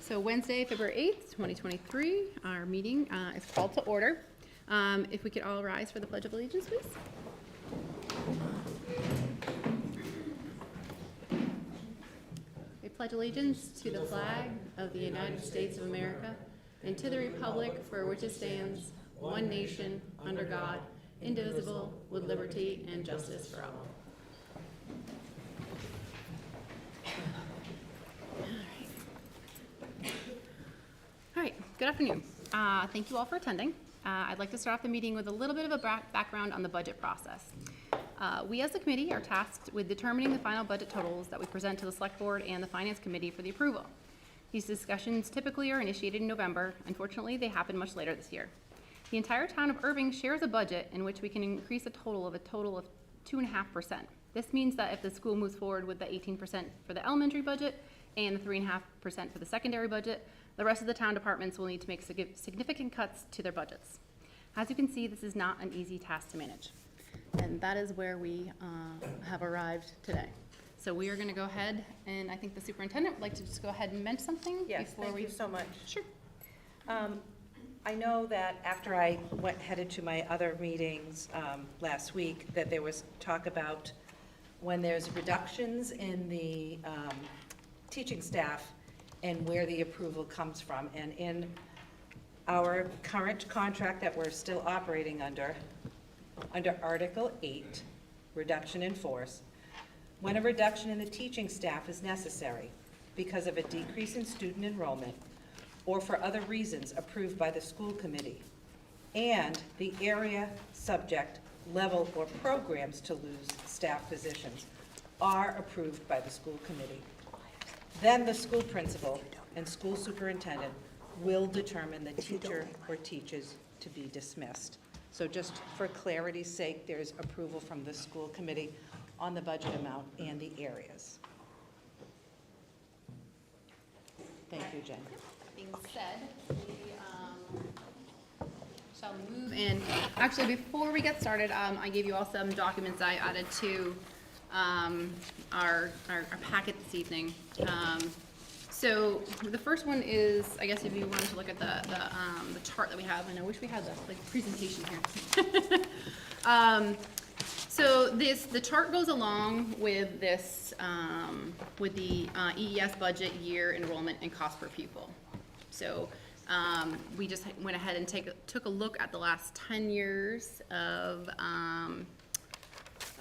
So Wednesday, February 8th, 2023, our meeting is called to order. If we could all rise for the Pledge of Allegiance, please. I pledge allegiance to the flag of the United States of America and to the republic for which it stands, one nation, under God, indivisible, with liberty and justice for all. All right, good afternoon. Thank you all for attending. I'd like to start off the meeting with a little bit of a background on the budget process. We as the committee are tasked with determining the final budget totals that we present to the Select Board and the Finance Committee for the approval. These discussions typically are initiated in November. Unfortunately, they happen much later this year. The entire town of Erving shares a budget in which we can increase a total of 2.5%. This means that if the school moves forward with the 18% for the elementary budget and the 3.5% for the secondary budget, the rest of the town departments will need to make significant cuts to their budgets. As you can see, this is not an easy task to manage. And that is where we have arrived today. So we are going to go ahead, and I think the superintendent would like to just go ahead and mention something. Yes, before thank you so much. Sure. I know that after I headed to my other meetings last week, that there was talk about when there's reductions in the teaching staff and where the approval comes from. And in our current contract that we're still operating under Article 8, reduction in force, when a reduction in the teaching staff is necessary because of a decrease in student enrollment or for other reasons approved by the school committee, and the area, subject, level, or programs to lose staff positions are approved by the school committee, then the school principal and school superintendent will determine the teacher or teachers to be dismissed. So just for clarity's sake, there's approval from the school committee on the budget amount and the areas. Thank you, Jen. Being said, we shall move. And actually, before we get started, I gave you all some documents I added to our packet this evening. So the first one is, I guess if you wanted to look at the chart that we have, and I wish we had the presentation here. So the chart goes along with this, with the EES budget, year, enrollment, and cost per pupil. So we just went ahead and took a look at the last 10 years of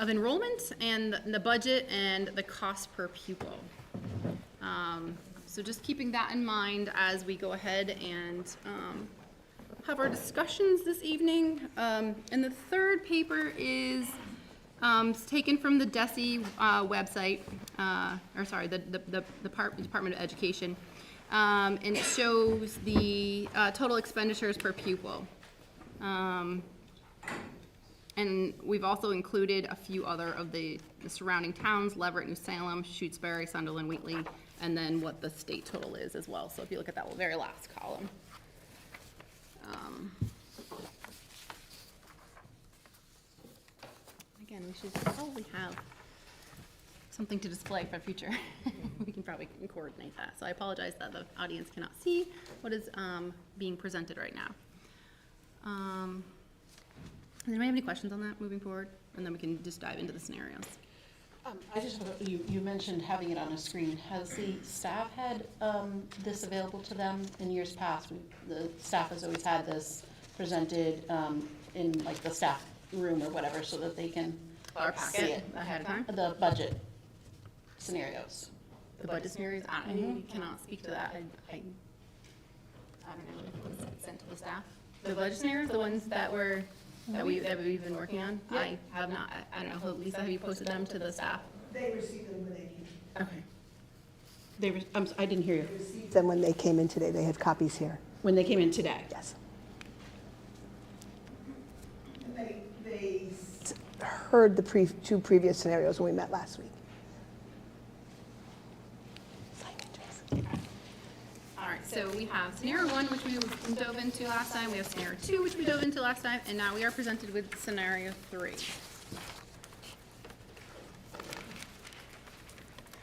enrollment and the budget and the cost per pupil. So just keeping that in mind as we go ahead and have our discussions this evening. And the third paper is taken from the DESE website, or sorry, the Department of Education. And it shows the total expenditures per pupil. And we've also included a few other of the surrounding towns: Leverett, New Salem, Shutesbury, Sunderland, Wheatley, and then what the state total is as well. So if you look at that very last column. Again, we should probably have something to display for the future. We can probably coordinate that. So I apologize that the audience cannot see what is being presented right now. Does anybody have any questions on that moving forward? And then we can just dive into the scenarios. I just, you mentioned having it on a screen. Has the staff had this available to them in years past? The staff has always had this presented in like the staff room or whatever, so that they can see it ahead of time. The budget scenarios. The budget scenarios, I cannot speak to that. I don't know if it was sent to the staff. The budget scenarios, the ones that we've been working on. Yeah. I have not. I don't know. Lisa, have you posted them to the staff? They received them when they came. Okay. I didn't hear you. They received them when they came in today. They had copies here. When they came in today? Yes. And they heard the two previous scenarios when we met last week. All right. So we have scenario 1, which we dove into last time. We have scenario 2, which we dove into last time, and now we are presented with scenario 3,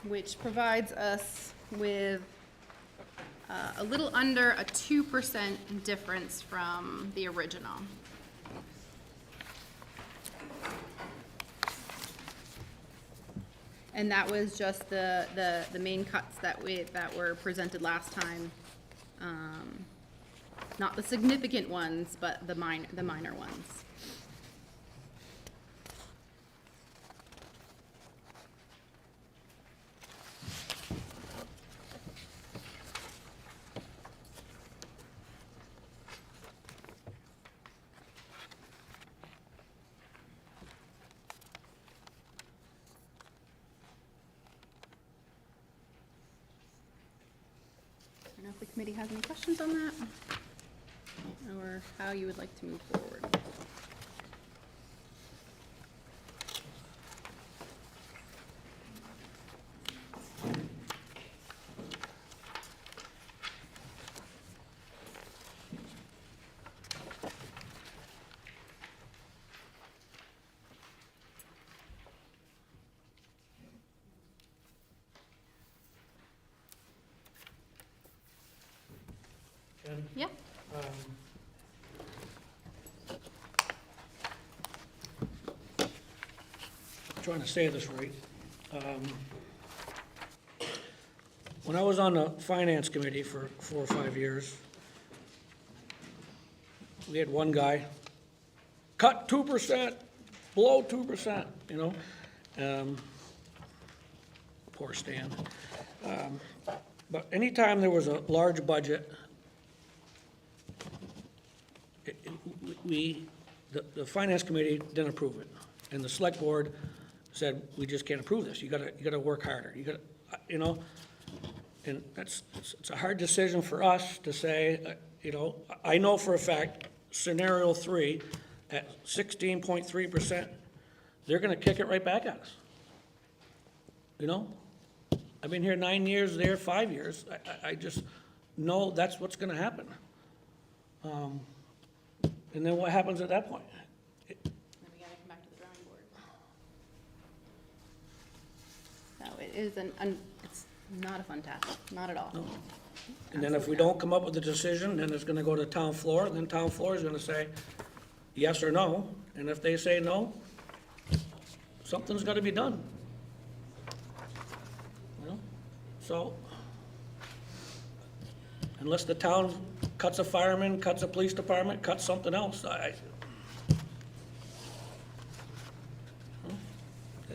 which provides us with a little under a 2% difference from the original. And that was just the main cuts that were presented last time. Not the significant ones, but the minor ones. I don't know if the committee has any questions on that, or how you would like to move forward. Ken, Yeah, trying to say this right. When I was on the finance committee for 4 or 5 years, we had one guy, cut 2%, below 2%, you know? Poor Stan. But anytime there was a large budget, the finance committee didn't approve it. And the select board said, we just can't approve this. You gotta work harder. You gotta, you know? And it's a hard decision for us to say, you know, I know for a fact, scenario 3, at 16.3%, they're gonna kick it right back at us. You know? I've been here 9 years, there 5 years. I just know that's what's gonna happen. And then what happens at that point? then we gotta come back to the drawing board. No, it is it's not a fun task, not at all. No. And then if we don't come up with a decision, then it's gonna go to town floor, and then town floor is gonna say yes or no, and if they say no, something's gotta be done. You know? So, unless the town cuts a fireman, cuts a police department, cuts something else, has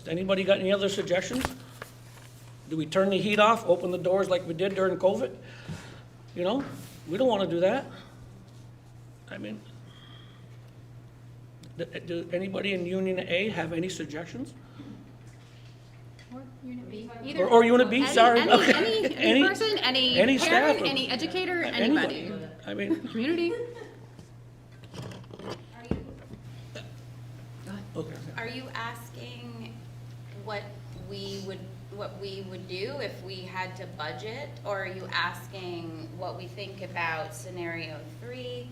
anybody got any other suggestions? Do we turn the heat off, open the doors like we did during COVID? You know, we don't wanna do that. I mean, do anybody in Union A have any suggestions? Or Unit B, either. Or Unit B, sorry. Okay. Any Any- person, any any parent, staff, any educator, Anybody. anybody, I mean, community. okay. Are you asking what we would do if we had to budget? Or are you asking what we think about scenario 3?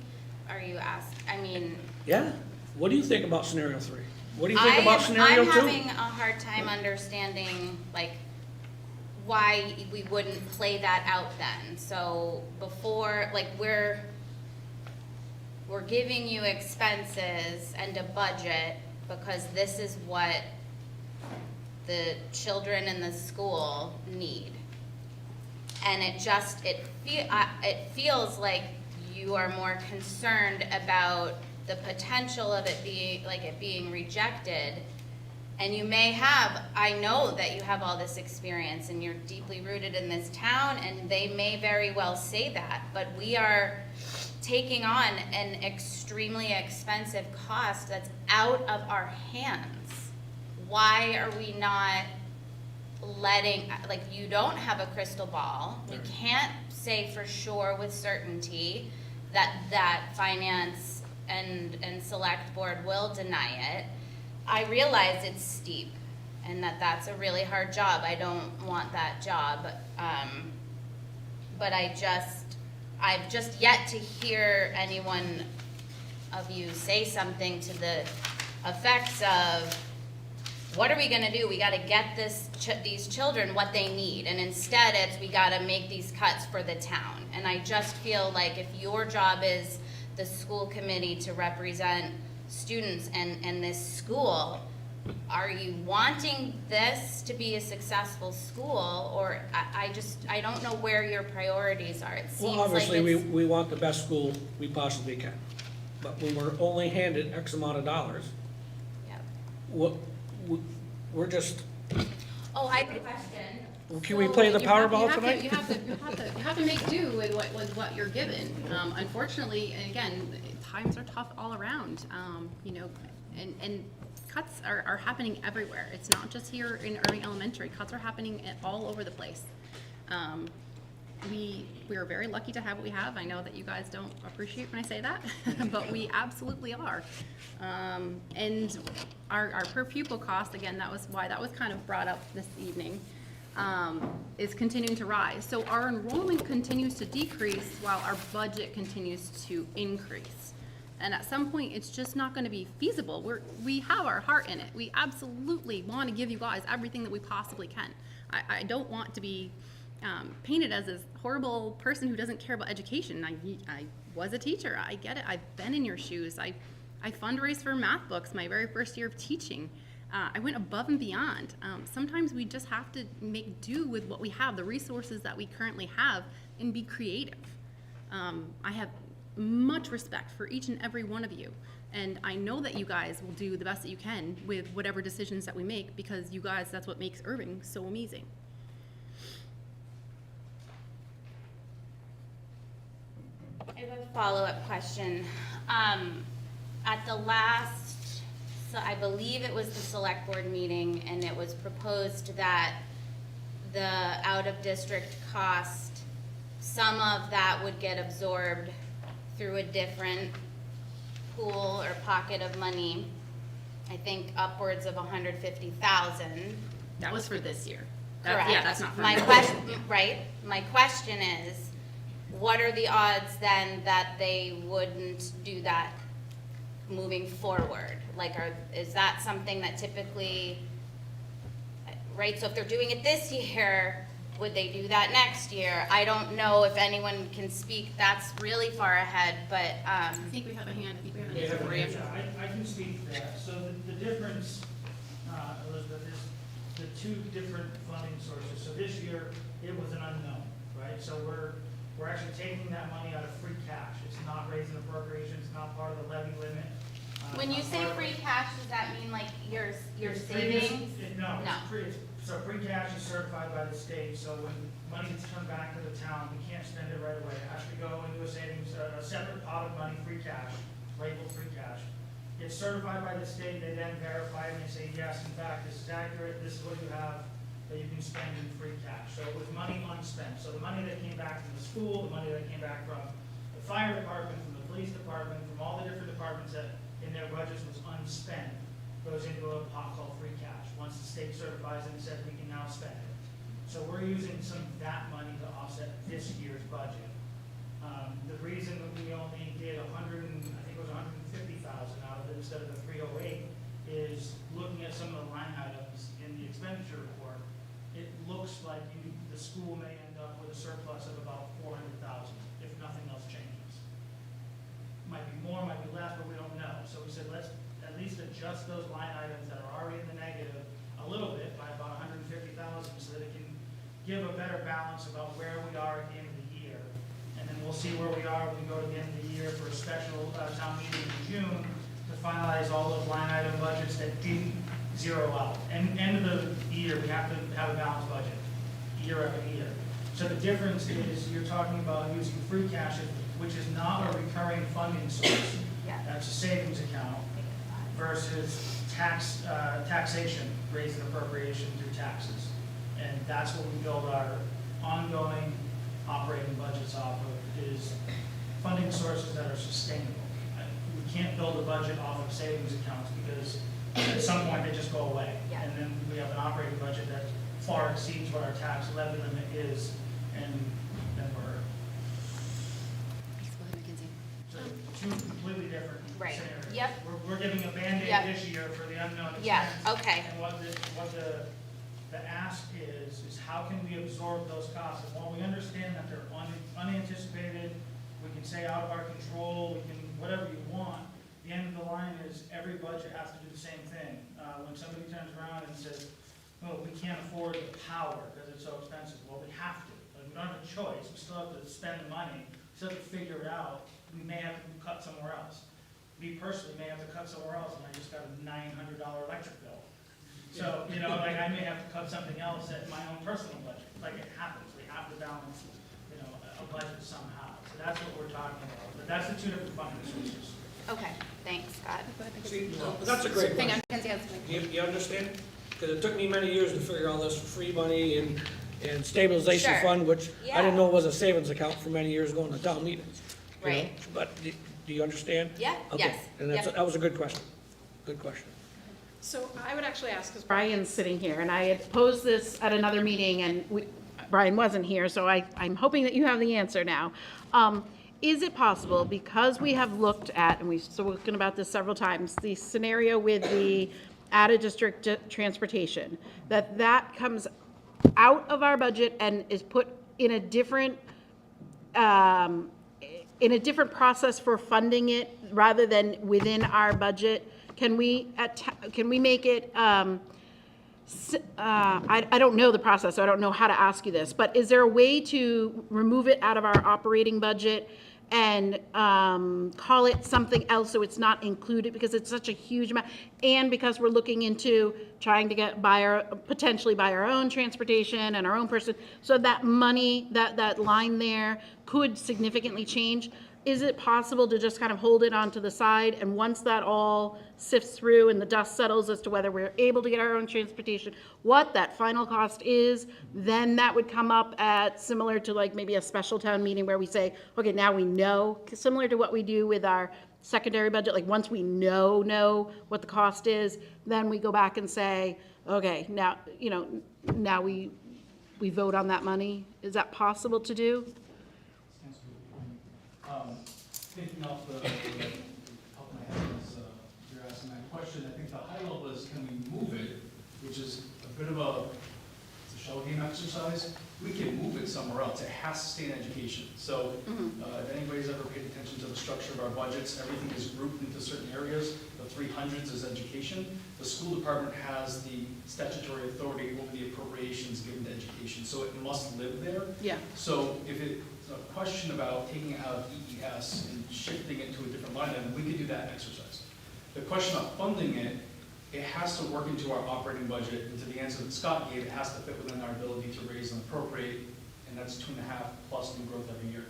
Are you I mean, Yeah, what do you think about scenario 3? What do you think about scenario 2? I'm having a hard time understanding, like, why we wouldn't play that out then. So before, like, we're giving you expenses and a budget because this is what the children in the school need. And it feels like you are more concerned about the potential of it being rejected. And you may have, I know that you have all this experience and you're deeply rooted in this town, and they may very well say that, but we are taking on an extremely expensive cost that's out of our hands. Why are we not letting, like, you don't have a crystal ball. We can't say for sure with certainty that finance and select board will deny it. I realize it's steep and that's a really hard job. I don't want that job. But I've just yet to hear anyone of you say something to the effects of, what are we gonna do? We gotta get these children what they need, and instead it's, we gotta make these cuts for the town. And I just feel like if your job is the school committee to represent students and this school, are you wanting this to be a successful school, or I don't know where your priorities are. It seems Well, like obviously, it's. we want the best school we possibly can. But when we're only handed X amount of dollars, Yeah. what, we're just, Oh, I have a question. can we play the You have- Powerball you have to- tonight? You have to make do with what you're given. Unfortunately, and again, times are tough all around, you know, and cuts are happening everywhere. It's not just here in Erving Elementary. Cuts are happening all over the place. We are very lucky to have what we have. I know that you guys don't appreciate when I say that, but we absolutely are. And our per pupil cost, again, that was why that was kind of brought up this evening, is continuing to rise. So our enrollment continues to decrease while our budget continues to increase. And at some point, it's just not gonna be feasible. We have our heart in it. We absolutely wanna give you guys everything that we possibly can. I don't want to be painted as this horrible person who doesn't care about education. I was a teacher, I get it, I've been in your shoes. I fundraised for math books my very first year of teaching. I went above and beyond. Sometimes we just have to make do with what we have, the resources that we currently have, and be creative. I have much respect for each and every one of you. And I know that you guys will do the best that you can with whatever decisions that we make, because you guys, that's what makes Erving so amazing. I have a follow-up question. At the last, so I believe it was the select board meeting, and it was proposed that the out-of-district cost, some of that would get absorbed through a different pool or pocket of money. I think upwards of 150,000. That was for this year. Correct. Yeah, that's not for My now. question, right, my question is, what are the odds then that they wouldn't do that moving forward? Like, is that something that typically, right, so if they're doing it this year, would they do that next year? I don't know if anyone can speak, that's really far ahead, but, I think we have a hand, for you. I can speak to that. So the difference, Elizabeth, is the two different funding sources. So this year, it was an unknown, right? So we're actually taking that money out of free cash. It's not raising appropriations, not part of the levy limit. when you not say part of- free cash, does that mean like your It's previous- savings? No, No. so free cash is certified by the state, so when money gets turned back to the town, we can't spend it right away. It has to go into a savings, a separate pot of money, free cash, labeled free cash. It's certified by the state, they then verify it and they say, yes, in fact, this is accurate, this is what you have that you can spend in free cash. So it was money unspent. So the money that came back from the school, the money that came back from the fire department, from the police department, from all the different departments that in their budgets was unspent, goes into a pot called free cash. Once the state certifies it and says we can now spend it. So we're using some of that money to offset this year's budget. The reason that we only did 150,000 out of it instead of the 308 is looking at some of the line items in the expenditure report. It looks like the school may end up with a surplus of about 400,000 if nothing else changes. Might be more, might be less, but we don't know. So we said, let's at least adjust those line items that are already in the negative a little bit by about 150,000 so that it can give a better balance about where we are at the end of the year. And then we'll see where we are when we go to the end of the year for a special town meeting in June to finalize all those line item budgets that didn't zero out. And end of the year, we have to have a balanced budget, year after year. So the difference is you're talking about using free cash, which is not a recurring funding source. Yeah. That's a savings account versus taxation, raising appropriation through taxes. And that's what we build our ongoing operating budgets off of, is funding sources that are sustainable. We can't build a budget off of savings accounts because at some point they just go away. Yeah. And then we have an operating budget that far exceeds what our tax levy limit is, and then we're, so two completely different Right. scenario. Yep. We're giving a Band-Aid Yep. this year for the unknown expense. Yeah, okay. And what the ask is how can we absorb those costs? And while we understand that they're unanticipated, we can say out of our control, we can, whatever you want, the end of the line is every budget has to do the same thing. When somebody turns around and says, oh, we can't afford the power because it's so expensive, well, we have to. Like, we don't have a choice, we still have to spend the money, we still have to figure it out, we may have to cut somewhere else. Me personally may have to cut somewhere else, and I just got a $900 electric bill. So, you know, like, I may have to cut something else at my own personal budget, like, it happens, we have to balance, you know, a budget somehow. So that's what we're talking about, but that's the two different funding sources. Okay, thanks, Scott. See, that's a great Hang on, question. Kenzie has something. You understand? Because it took me many years to figure all this free money and stabilization Sure. fund, which I didn't Yeah. know was a savings account for many years going to town meetings. you know? Right. But do you understand? Yeah, Okay. yes, And that's, yep. that was a good question. Good question. So I would actually ask, because Brian's sitting here, and I had posed this at another meeting, and Brian wasn't here, so I'm hoping that you have the answer now. Is it possible, because we have looked at, and we've spoken about this several times, the scenario with the out-of-district transportation, that comes out of our budget and is put in a different process for funding it rather than within our budget? Can we make it, I don't know the process, so I don't know how to ask you this, but is there a way to remove it out of our operating budget and call it something else so it's not included, because it's such a huge amount, and because we're looking into trying to potentially buy our own transportation and our own person, so that money, that line there could significantly change? Is it possible to just kind of hold it onto the side, and once that all sifts through and the dust settles as to whether we're able to get our own transportation, what that final cost is, then that would come up at, similar to like maybe a special town meeting where we say, okay, now we know, similar to what we do with our secondary budget, like once we know what the cost is, then we go back and say, okay, now, you know, now we vote on that money. Is that possible to do? Thinking off the top of my head as you're asking that question, I think the high level is, can we move it, which is a bit of it's a shell game exercise. We can move it somewhere else. It has to stay in education. So if anybody's ever paid attention to the structure of our budgets, everything is grouped into certain areas. The 300s is education. The school department has the statutory authority over the appropriations given to education, so it must live there. Yeah. So if it's a question about taking it out of EES and shifting it to a different line item, we could do that exercise. The question about funding it, it has to work into our operating budget, and to the answer that Scott gave, it has to fit within our ability to raise and appropriate, and that's 2.5 plus new growth every year.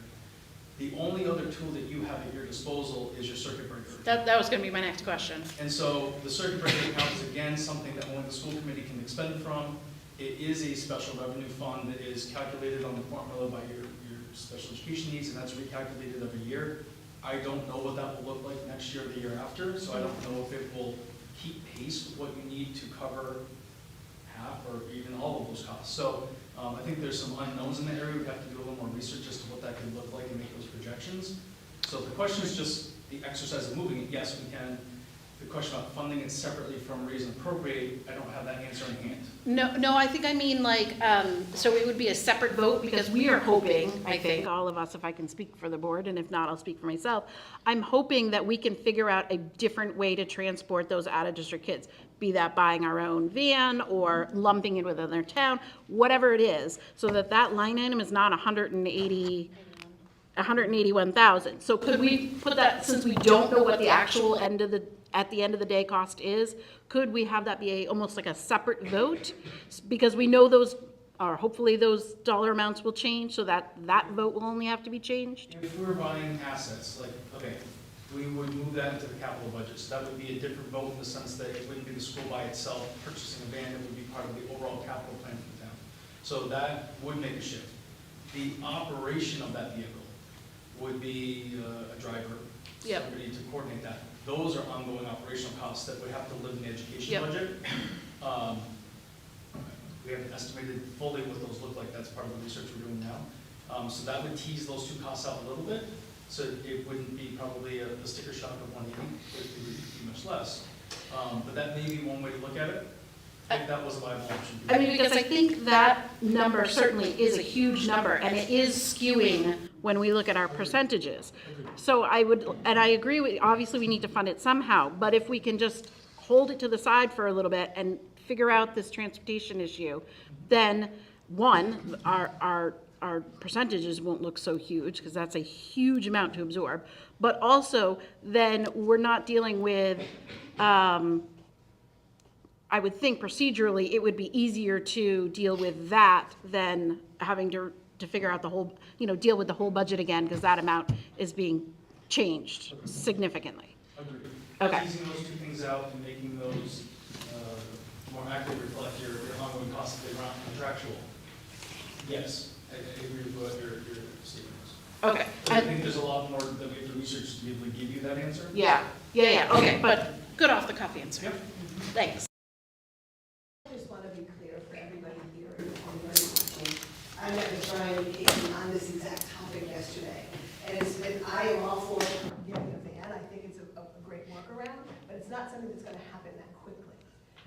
The only other tool that you have at your disposal is your circuit breaker. That was gonna be my next question. And so the circuit breaker account is again something that only the school committee can expend from. It is a special revenue fund that is calculated on the formula by your special education needs, and that's recalculated every year. I don't know what that will look like next year or the year after, so I don't know if it will keep pace with what you need to cover half or even all of those costs. So I think there's some unknowns in the area. We'd have to do a little more research as to what that could look like and make those projections. So if the question is just the exercise of moving it, yes, we can. The question about funding it separately from raise and appropriate, I don't have that answer in hand. No, I think I mean like, so it would be a separate vote, because we are hoping, I think, all of us, if I can speak for the board, and if not, I'll speak for myself, I'm hoping that we can figure out a different way to transport those out-of-district kids, be that buying our own van or lumping it with another town, whatever it is, so that that line item is not 181,000. So could we put that, since we don't know what the actual at the end of the day cost is, could we have that be almost like a separate vote? Because we know those, or hopefully those dollar amounts will change, so that vote will only have to be changed? If we were buying assets, like, okay, we would move that into the capital budget. So that would be a different vote in the sense that it wouldn't be the school by itself purchasing a van, it would be part of the overall capital plan for the town. So that would make a shift. The operation of that vehicle would be a driver, Yep. somebody to coordinate that. Those are ongoing operational costs that would have to live in the education Yep. budget. We haven't estimated fully what those look like. That's part of the research we're doing now. So that would tease those two costs out a little bit. So it wouldn't be probably a sticker shock of 180, it would be much less. But that may be one way to look at it, if that was a viable option. I mean, because I think that number certainly is a huge number, and it is skewing when we look at our percentages. So I would, and I agree with, obviously, we need to fund it somehow, but if we can just hold it to the side for a little bit and figure out this transportation issue, then, one, our percentages won't look so huge, because that's a huge amount to absorb, but also, then we're not dealing with, I would think procedurally, it would be easier to deal with that than having to figure out the whole, deal with the whole budget again, because that amount is being changed significantly. Agreed. Okay. Teasing those two things out and making those more accurately reflect your ongoing costs if they run contractual. Yes, I agree with what your statement is. Okay. I think there's a lot more that we have to research to be able to give you that answer. Yeah, okay, but good off the cuff answer. Yep. Thanks. I just want to be clear for everybody here and everybody watching. I met with Brian and Caitlin on this exact topic yesterday. And I am all for getting a van. I think it's a great workaround, but it's not something that's going to happen that quickly.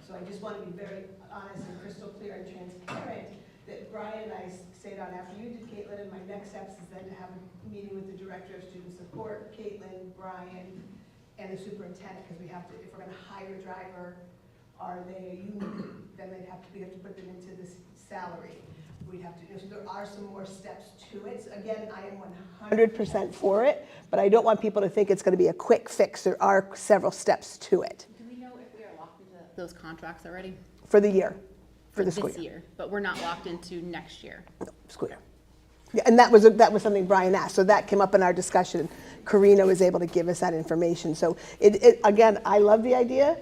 So I just want to be very honest and crystal clear and transparent that Brian and I stayed on after you did, Caitlin, and my next steps is then to have a meeting with the Director of Student Support, Caitlin, Brian, and the superintendent, because we have to, if we're going to hire a driver, are they a union? Then we have to put them into this salary. We'd have to, so there are some more steps to it. So again, I am 100% for it, but I don't want people to think it's going to be a quick fix. There are several steps to it Do we know if we are locked into those contracts already? for the year, for the school This year. year, but we're not locked into next year. No, school year. Yeah, and that was something Brian asked. So that came up in our discussion. Karina was able to give us that information. So again, I love the idea.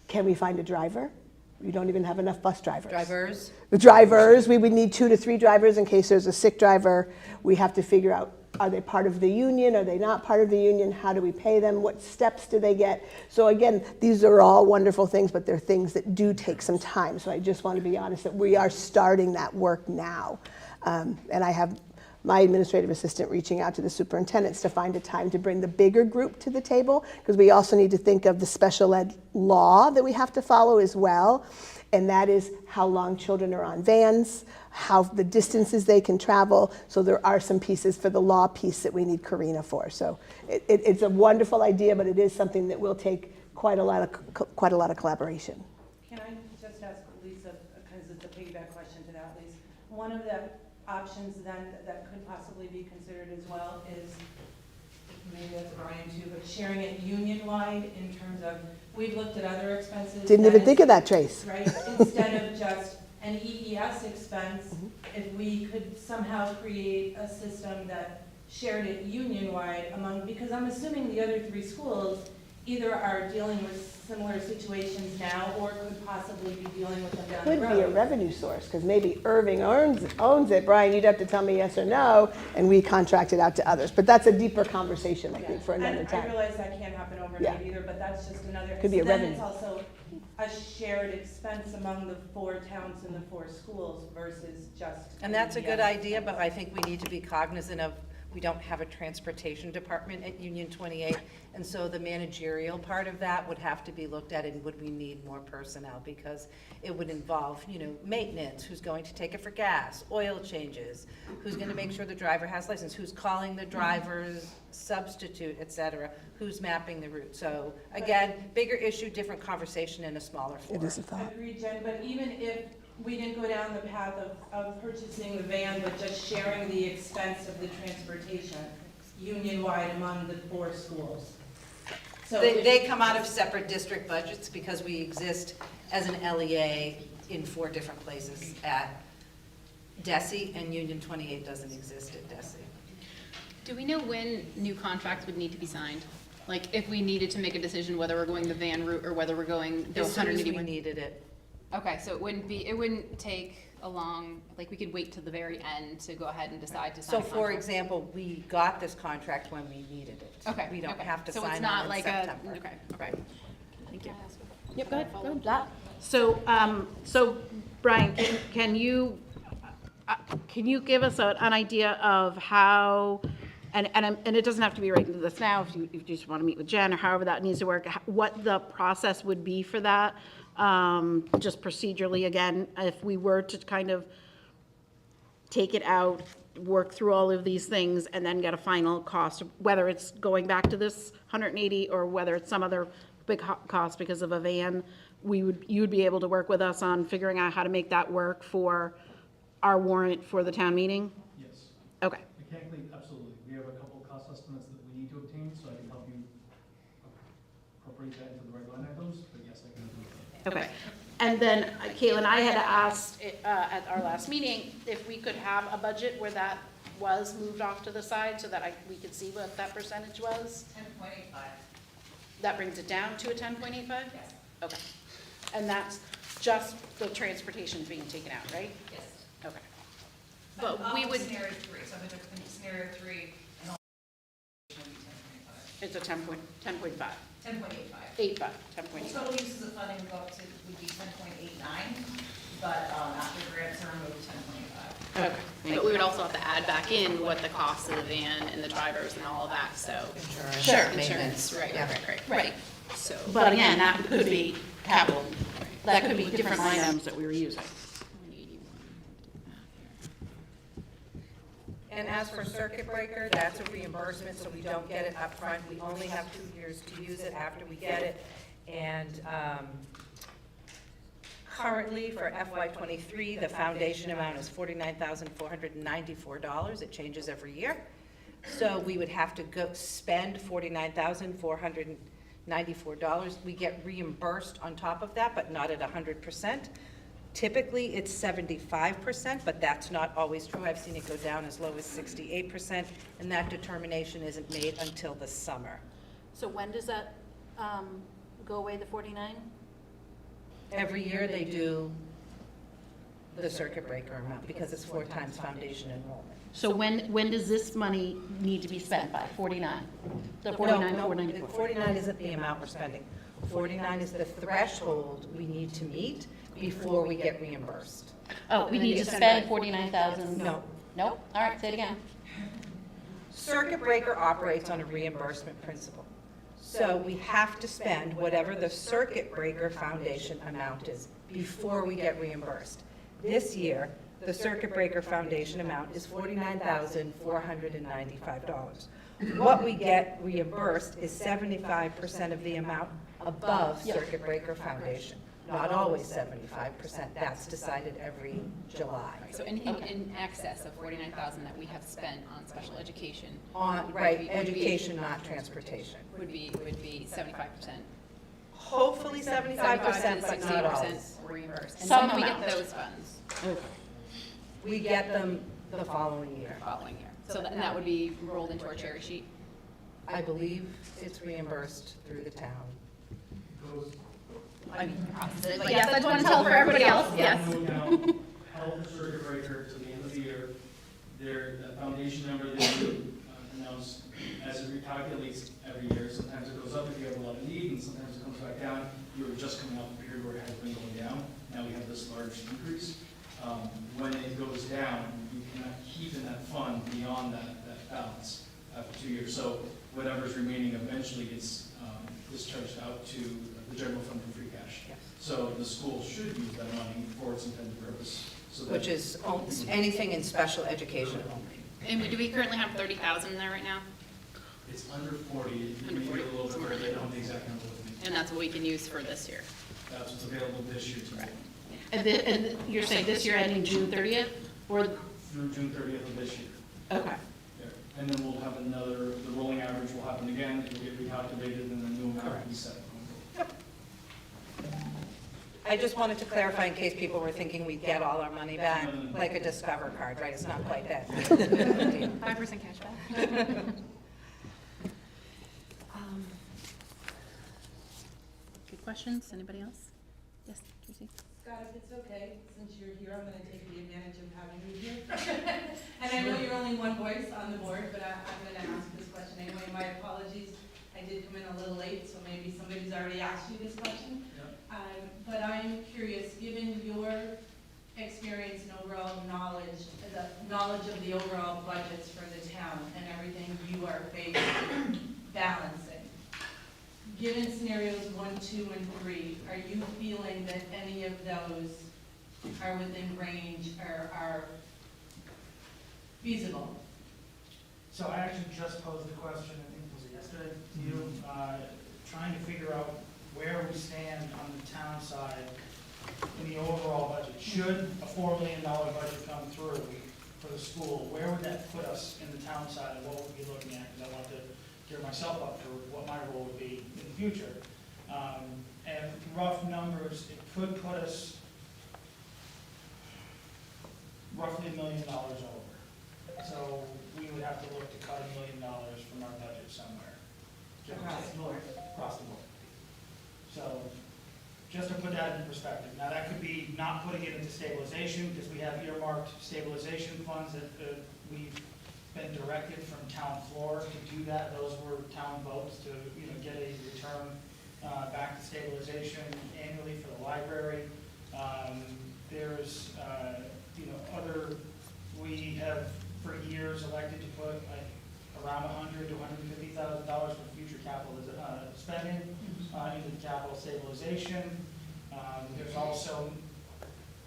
Can we find a driver? We don't even have enough bus drivers. The drivers, we would need 2 to 3 drivers in case there's a sick driver. We have to figure out, are they part of the union? Are they not part of the union? How do we pay them? What steps do they get? So again, these are all wonderful things, but they're things that do take some time. So I just want to be honest that we are starting that work now. And I have my administrative assistant reaching out to the superintendents to find a time to bring the bigger group to the table, because we also need to think of the special ed law that we have to follow as well, and that is how long children are on vans, how the distances they can travel. So there are some pieces for the law piece that we need Karina for. So it's a wonderful idea, but it is something that will take quite a lot of collaboration. Can I just ask Lisa, because it's a piggyback question to that, Lisa, one of the options then that could possibly be considered as well is, maybe that's Brian too, but sharing it union-wide in terms of, we've looked at other expenses. Didn't even think of that, Trace. Right, instead of just an EES expense, if we could somehow create a system that shared it union-wide among, because I'm assuming the other 3 schools either are dealing with similar situations now or could possibly be dealing with them down the Could road. be a revenue source, because maybe Erving owns it. Brian, you'd have to tell me yes or no, and we contract it out to others. But that's a deeper conversation, I think, for another And time. I realize that can't happen overnight Yeah. either, but that's just another. Could be a so then revenue. it's also a shared expense among the 4 towns and the 4 schools versus just. And that's a good EES. idea, but I think we need to be cognizant of, we don't have a transportation department at Union 28, and so the managerial part of that would have to be looked at, and would we need more personnel? Because it would involve, maintenance, who's going to take it for gas, oil changes, who's gonna make sure the driver has license, who's calling the driver's substitute, et cetera, who's mapping the route. So again, bigger issue, different conversation in a smaller It forum. is a thought. Agreed, Jen, but even if we didn't go down the path of purchasing the van, but just sharing the expense of the transportation union-wide among the 4 schools. So They come out of separate district budgets because we exist as an LEA in 4 different places at DESI, and Union 28 doesn't exist at DESI. Do we know when new contracts would need to be signed? Like, if we needed to make a decision whether we're going the van route or whether we're going the As soon as we 181? needed it. Okay, so it wouldn't take a long, like, we could wait till the very end to go ahead and decide to sign So a for contract? example, we got this contract when we needed it. Okay. We don't okay. have to So it's sign not on in like September. okay. Thank you. Yep, go ahead. So Brian, can you give us an idea of how and it doesn't have to be right into this now, if you just want to meet with Jen, or however that needs to work, what the process would be for that, just procedurally, again, if we were to kind of take it out, work through all of these things, and then get a final cost, whether it's going back to this 180, or whether it's some other big cost because of a van, you would be able to work with us on figuring out how to make that work for our warrant for the town meeting? Yes. Okay. Mechanically, absolutely. We have a couple of cost estimates that we need to obtain, so I can help you appropriate that into the right line items, but yes, I can do that. Okay. And then, Caitlin, I had asked at our last meeting if we could have a budget where that was moved off to the side so that we could see what that percentage was. 10.85. That brings it down to a 10.85? Yes. Okay. And that's just the transportation being taken out, right? Yes. Okay. But we would, Scenario 3, so if it's in scenario 3, and all would be 10.5. It's a 10.5. 10.85. 85, 10.85. Total uses of funding would go up to, would be 10.89, but after grants are removed, 10.85. Okay. But we would also have to add back in what the cost of the van and the drivers and all of that, so. Sure. Insurance, right. So. But again, that could be capital, that could be different line items that we were using. And as for circuit breaker, that's a reimbursement, so we don't get it up front. We only have 2 years to use it after we get it. And currently, for FY '23, the foundation amount is $49,494. It changes every year. So we would have to go spend $49,494. We get reimbursed on top of that, but not at 100%. Typically, it's 75%, but that's not always true. I've seen it go down as low as 68%, and that determination isn't made until the summer. So when does that go away, the 49? Every year, they do the circuit breaker amount, because it's 4 times foundation enrollment. So when does this money need to be spent by, 49? The 49, No, 494? 49 isn't the amount we're spending. 49 is the threshold we need to meet before we get reimbursed. Oh, we need to spend 49,000? No. Nope, all right, say it again. Circuit breaker operates on a reimbursement principle. So we have to spend whatever the circuit breaker foundation amount is before we get reimbursed. This year, the circuit breaker foundation amount is $49,495. What we get reimbursed is 75% of the amount above circuit breaker foundation. Not always 75%, that's decided every July. So anything in excess of 49,000 that we have spent on special education. On, right, education, not transportation. Would be 75%. Hopefully 75%, but not 60% always. reimbursed. And Some when do we get amount. those funds? We get them the following year. Following year. So and that would be rolled into our cherry sheet? I believe it's reimbursed through the town. But yes, I just want to tell for everybody else, yes. Held the circuit breaker to the end of the year. The foundation number they announce as it recalculates every year. Sometimes it goes up if you have a lot of need, and sometimes it comes back down. You were just coming off a period where it has been going down. Now we have this large increase. When it goes down, you cannot keep in that fund beyond that balance after 2 years. So whatever's remaining eventually gets discharged out to the general fund for free cash. Yes. So the school should use that money for its intended purpose. So that- Which is anything in special education only. And do we currently have 30,000 in there right now? It's under 40. You Under may 40, get a little bit somewhere more, I in don't have the exact number with me. And that's what we can use for this year? That's what's available this year to And you're saying this year ending June 30th, or, through June 30th of this year. okay. Yeah. And then we'll have another, the rolling average will happen again, it will get recalculated, and the new amount will be set. I just wanted to clarify in case people were thinking we'd get all our money back, like a Discover card, right? It's not quite that. 5% cash back. Good questions, anybody else? Yes, Tracy? Scott, if it's okay, since you're here, I'm gonna take the advantage of having you here. And I know you're only one voice on the board, but I'm gonna ask this question anyway. My apologies, I did come in a little late, so maybe somebody's already asked you this question. But I'm curious, given your experience and overall knowledge, the knowledge of the overall budgets for the town and everything you are faced balancing. Given scenarios 1, 2, and 3, are you feeling that any of those are within range or are feasible? So I actually just posed the question, I think it was yesterday to you, trying to figure out where we stand on the town side in the overall budget. Should a $4 million budget come through for the school, where would that put us in the town side and what would we be looking at? Because I want to gear myself up for what my role would be in the future. And rough numbers, it could put us roughly $1 million over. So we would have to look to cut $1 million from our budget somewhere. Across the board. Across the board. So, just to put that in perspective. Now, that could be not putting it into stabilization, because we have earmarked stabilization funds that we've been directed from town floor to do that. Those were town votes to, get a return back to stabilization annually for the library. There's, other, we have for years elected to put like around $100,000 to $150,000 for future capital spending into the capital stabilization. There's also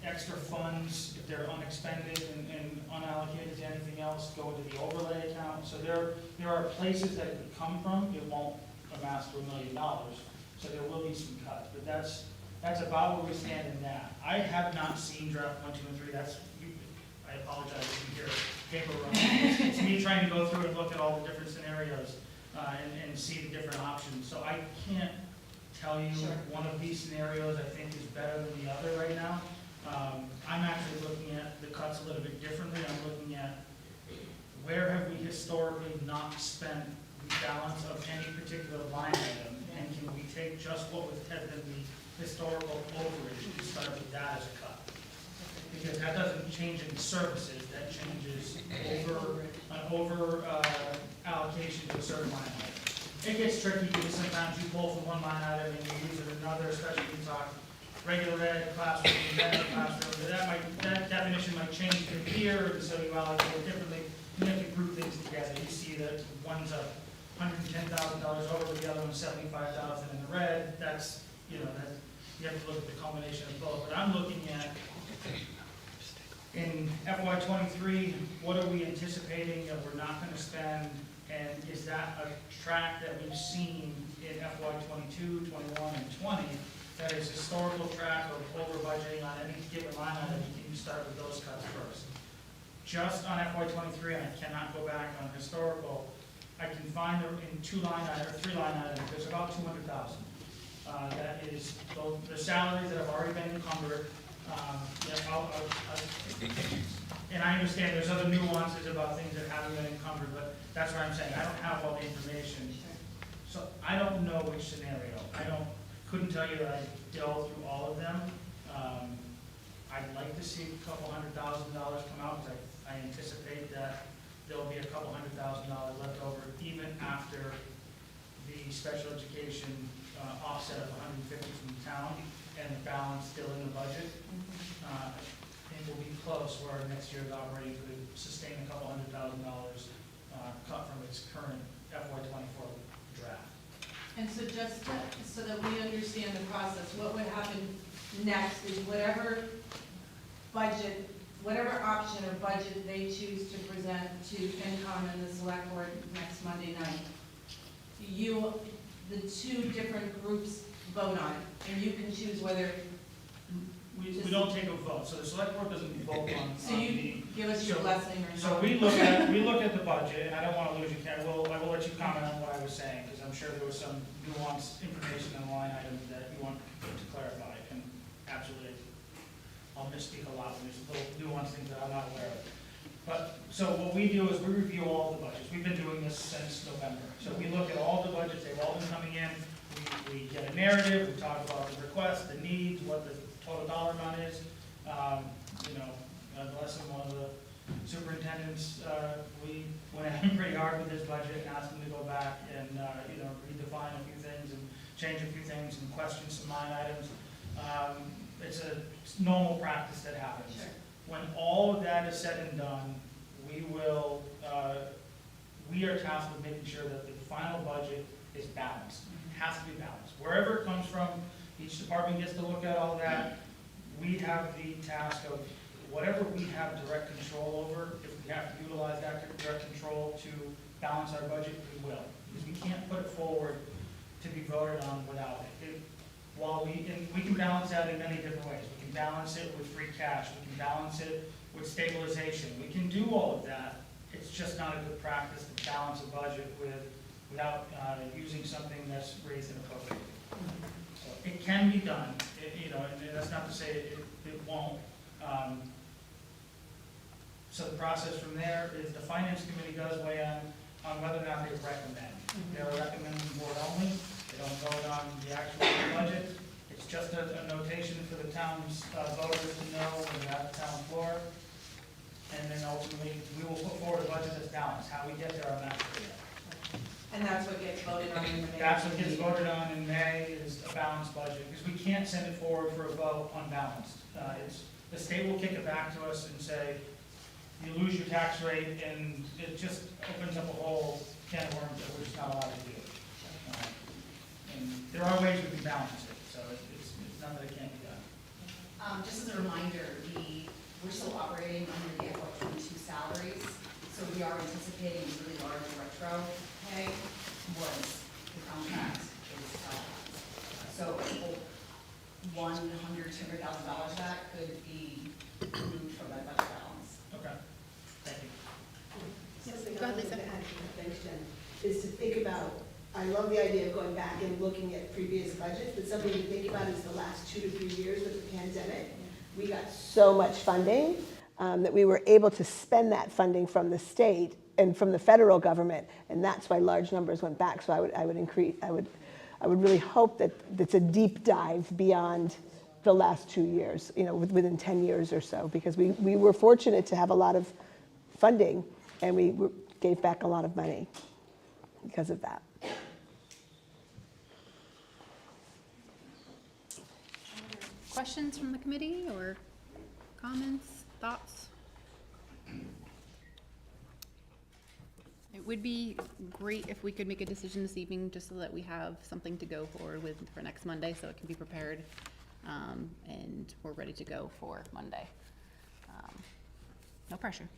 extra funds, if they're unexpended and unallocated to anything else, go into the overlay account. So there are places that it could come from. It won't amass to $1 million. So there will be some cuts, but that's about where we stand in that. I have not seen draft 1, 2, and 3. I apologize if you hear paper running. It's me trying to go through and look at all the different scenarios and see the different options. So I can't tell you one of these scenarios I think is better than the other right now. I'm actually looking at the cuts a little bit differently. I'm looking at where have we historically not spent the balance of any particular line item, and can we take just what has been the historical overage and start with that as a cut? Because that doesn't change any services, that changes over allocation to a certain line item. It gets tricky because sometimes you pull from one line item and you use it in another, especially when you talk regular ed, classroom, embedded classroom. That definition might change from here, and so you allocate it differently. You have to group things together. You see that one's $110,000 over, the other one's $75,000 in the red. That's, you have to look at the combination of both. But I'm looking at, in FY '23, what are we anticipating that we're not going to spend, and is that a track that we've seen in FY '22, '21, and '20 that is historical track of over budgeting on any given line item? Can you start with those cuts first? Just on FY '23, and I cannot go back on historical, I can find in 3 line items, there's about $200,000. That is both the salaries that have already been encumbered. And I understand there's other nuances about things that haven't been encumbered, but that's what I'm saying. I don't have all the information. So I don't know which scenario. Couldn't tell you that I delved through all of them. I'd like to see a couple $100,000 come out, because I anticipate that there'll be a couple $100,000 left over even after the special education offset of $150 from the town and the balance still in the budget. I think we'll be close where next year's operating could sustain a couple $100,000 cut from its current FY '24 draft. And so so that we understand the process, what would happen next is whatever option or budget they choose to present to FinCom and the select board next Monday night, the 2 different groups vote on it, and you can choose whether. We don't take a vote, so the select board doesn't vote on. So you give us your blessing or So not. we look at the budget, and I don't want to lose you, Ken. I will let you comment on what I was saying, because I'm sure there was some nuanced information in the line item that you want to clarify, and absolutely, I'll misspeak a lot when there's little nuanced things that I'm not aware of. But, so what we do is we review all the budgets. We've been doing this since November. So we look at all the budgets, they've all been coming in, we get a narrative, we talk about the requests, the needs, what the total dollar amount is. Bless him, one of the superintendents, we went at him pretty hard with his budget and asked him to go back and, redefine a few things and change a few things and question some line items. It's a normal practice that happens. Sure. when all of that is said and done, we will, we are tasked with making sure that the final budget is balanced. It has to be balanced. Wherever it comes from, each department gets to look at all that. We have the task of whatever we have direct control over, if we have to utilize that direct control to balance our budget, we will. Because we can't put it forward to be voted on without it. While we can balance that in many different ways. We can balance it with free cash. We can balance it with stabilization. We can do all of that. It's just not a good practice to balance a budget without using something that's raised and appropriated. So it can be done, and that's not to say it won't. So the process from there is the finance committee does weigh on whether or not they recommend. They're recommending board only. They don't vote on the actual budget. It's just a notation for the town's voters to know when they're at the town floor. And then ultimately, we will put forward a budget that's balanced. How we get there, I'm not sure yet. And that's what gets voted on in the May. That's what gets voted on in May is a balanced budget, because we can't send it forward for a vote unbalanced. The state will kick it back to us and say, you lose your tax rate, and it just opens up a whole can of worms that we're just not allowed to do. And there are ways we can balance it, so it's not that it can't be done. Just as a reminder, we're still operating under the FY22 salaries, so we are anticipating really large retro pay once the contract is so $100,000 to $200,000 of that could be removed from that budget balance. Okay, thank you. Something Go ahead, I was Lisa. gonna add, thanks, Jen, is to think about, I love the idea of going back and looking at previous budgets, but something to think about is the last 2 to 3 years with the pandemic. We got so much funding that we were able to spend that funding from the state and from the federal government, and that's why large numbers went back. So I would really hope that it's a deep dive beyond the last 2 years, within 10 years or so, because we were fortunate to have a lot of funding, and we gave back a lot of money because of that. Questions from the committee or comments, thoughts? It would be great if we could make a decision this evening, just so that we have something to go forward with for next Monday, so it can be prepared, and we're ready to go for Monday. No pressure.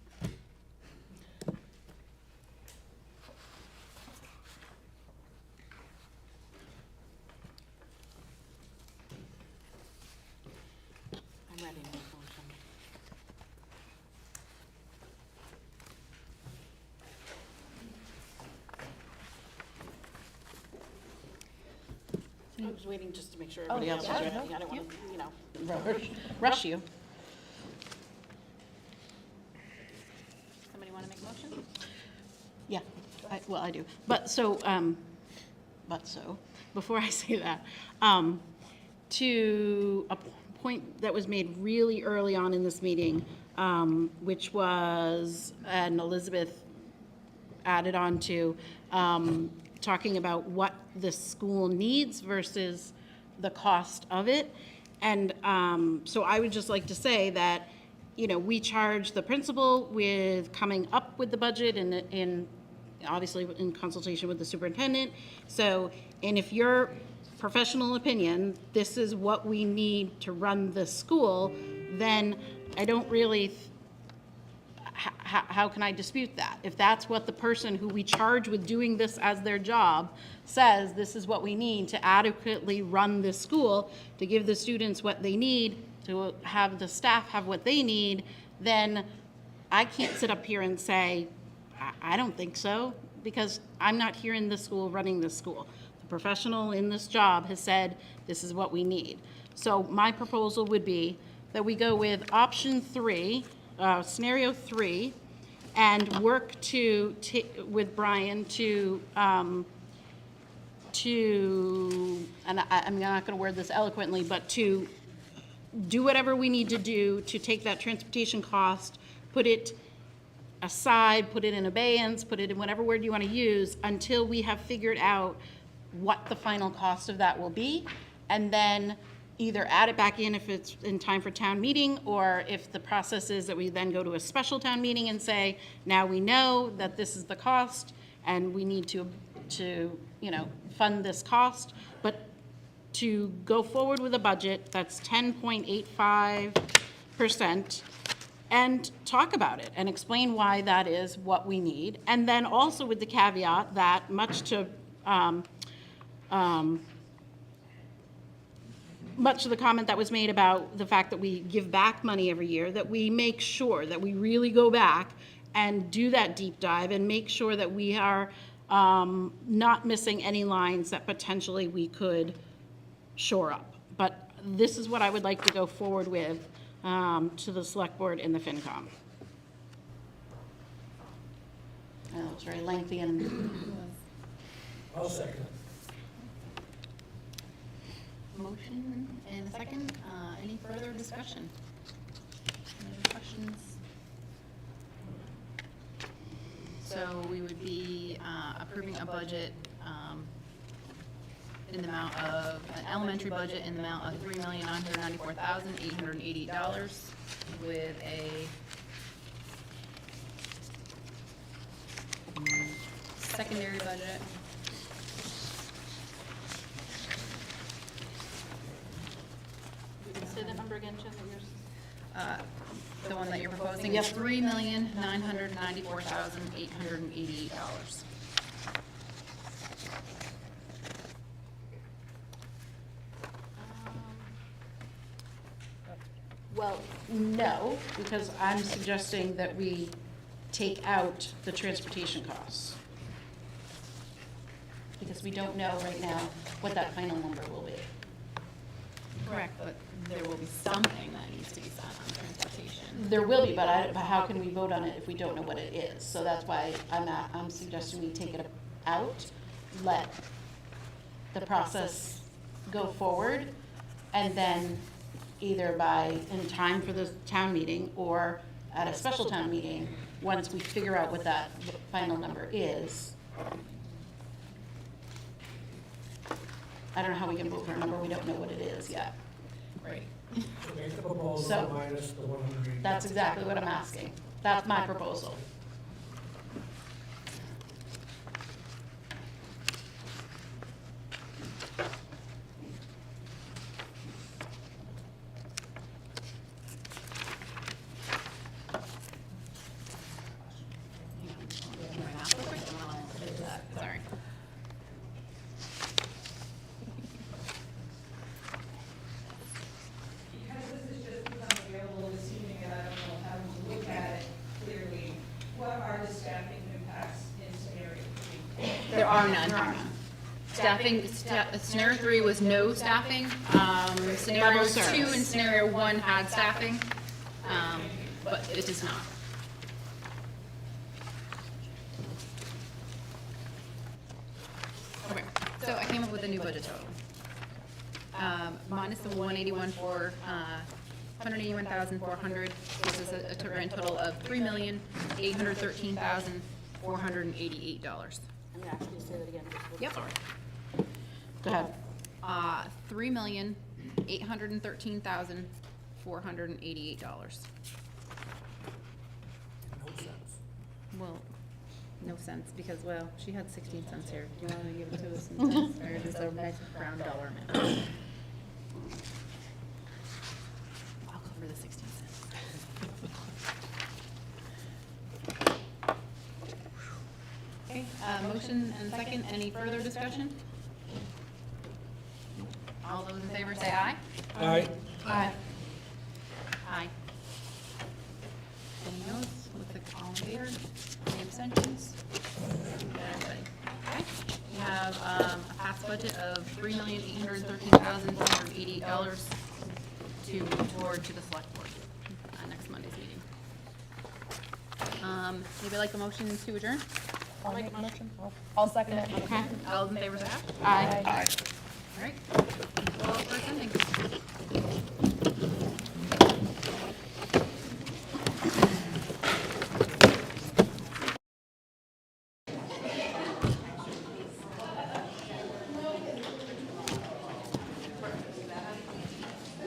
I'm ready to make a motion. I was waiting just to make sure everybody else was yeah, ready. no, I don't want to, rush you. Somebody want to make a motion? Yeah, I do. But so, before I say that, to a point that was made really early on in this meeting, which was, and Elizabeth added on to, talking about what the school needs versus the cost of it. And so I would just like to say that, we charge the principal with coming up with the budget and obviously in consultation with the superintendent. So, and if your professional opinion, this is what we need to run the school, then I don't really, how can I dispute that? If that's what the person who we charge with doing this as their job says, this is what we need to adequately run this school, to give the students what they need, to have the staff have what they need, then I can't sit up here and say, I don't think so, because I'm not here in this school running this school. The professional in this job has said, this is what we need. So my proposal would be that we go with option 3, scenario 3, and work with Brian to, and I'm not going to word this eloquently, but to do whatever we need to do to take that transportation cost, put it aside, put it in abeyance, put it in whatever word you want to use, until we have figured out what the final cost of that will be. And then either add it back in if it's in time for town meeting, or if the process is that we then go to a special town meeting and say, now we know that this is the cost, and we need to, fund this cost, but to go forward with a budget that's 10.85%, and talk about it, and explain why that is what we need, and then also with the caveat that much to the comment that was made about the fact that we give back money every year, that we make sure that we really go back and do that deep dive and make sure that we are not missing any lines that potentially we could shore up. But this is what I would like to go forward with to the select board and the FinCom. It was very lengthy and I'll second it. Motion and a second. Any further discussion? Any other questions? So we would be approving a budget in the amount of, an elementary budget in the amount of $3,994,888 with a secondary budget. say the number again, Jen, that yours? The one that you're proposing Yep. is $3,994,888. Well, no, because I'm suggesting that we take out the transportation costs. Because we don't know right now what that final number will be. Correct, but there will be something that needs to be spent on transportation. There will be, but how can we vote on it if we don't know what it is? So that's why I'm suggesting we take it out, let the process go forward, and then either in time for the town meeting or at a special town meeting, once we figure out what that final number is. I don't know how we can vote for a number, we don't know what it is yet. Right. So make the proposal So- minus the 180. That's exactly what I'm asking. That's my proposal. Sorry. Because this is just become available this evening, and I don't know how to look at it clearly, what are the staffing impacts in scenario three? There are none. Staffing, scenario 3 was no staffing. Scenario Bubble 2 service. and scenario 1 had staffing, but it does not. Okay, so I came up with a new budget total. Minus the 181 for, 181,400, this is a grand total of $3,813,488. I'm gonna actually say that again. Yep. Go ahead. $3,813,488. No sense. Well, no sense, because, well, she had 16 cents here. Do you want to give it to us in cents, or just a nice round dollar amount? I'll cover the 16 cents. Okay, motion and second. Any further discussion? All those in favor say aye. Aye. Aye. Aye. Any noes? Looks like all in favor. Any abstentions? Everybody. Okay. We have a past budget of $3,813,488 to move forward to the select board next Monday's meeting. Maybe like a motion to adjourn? I'll make a motion. I'll second it. Okay. All those in favor say aye. Aye. All right. Well, for attending.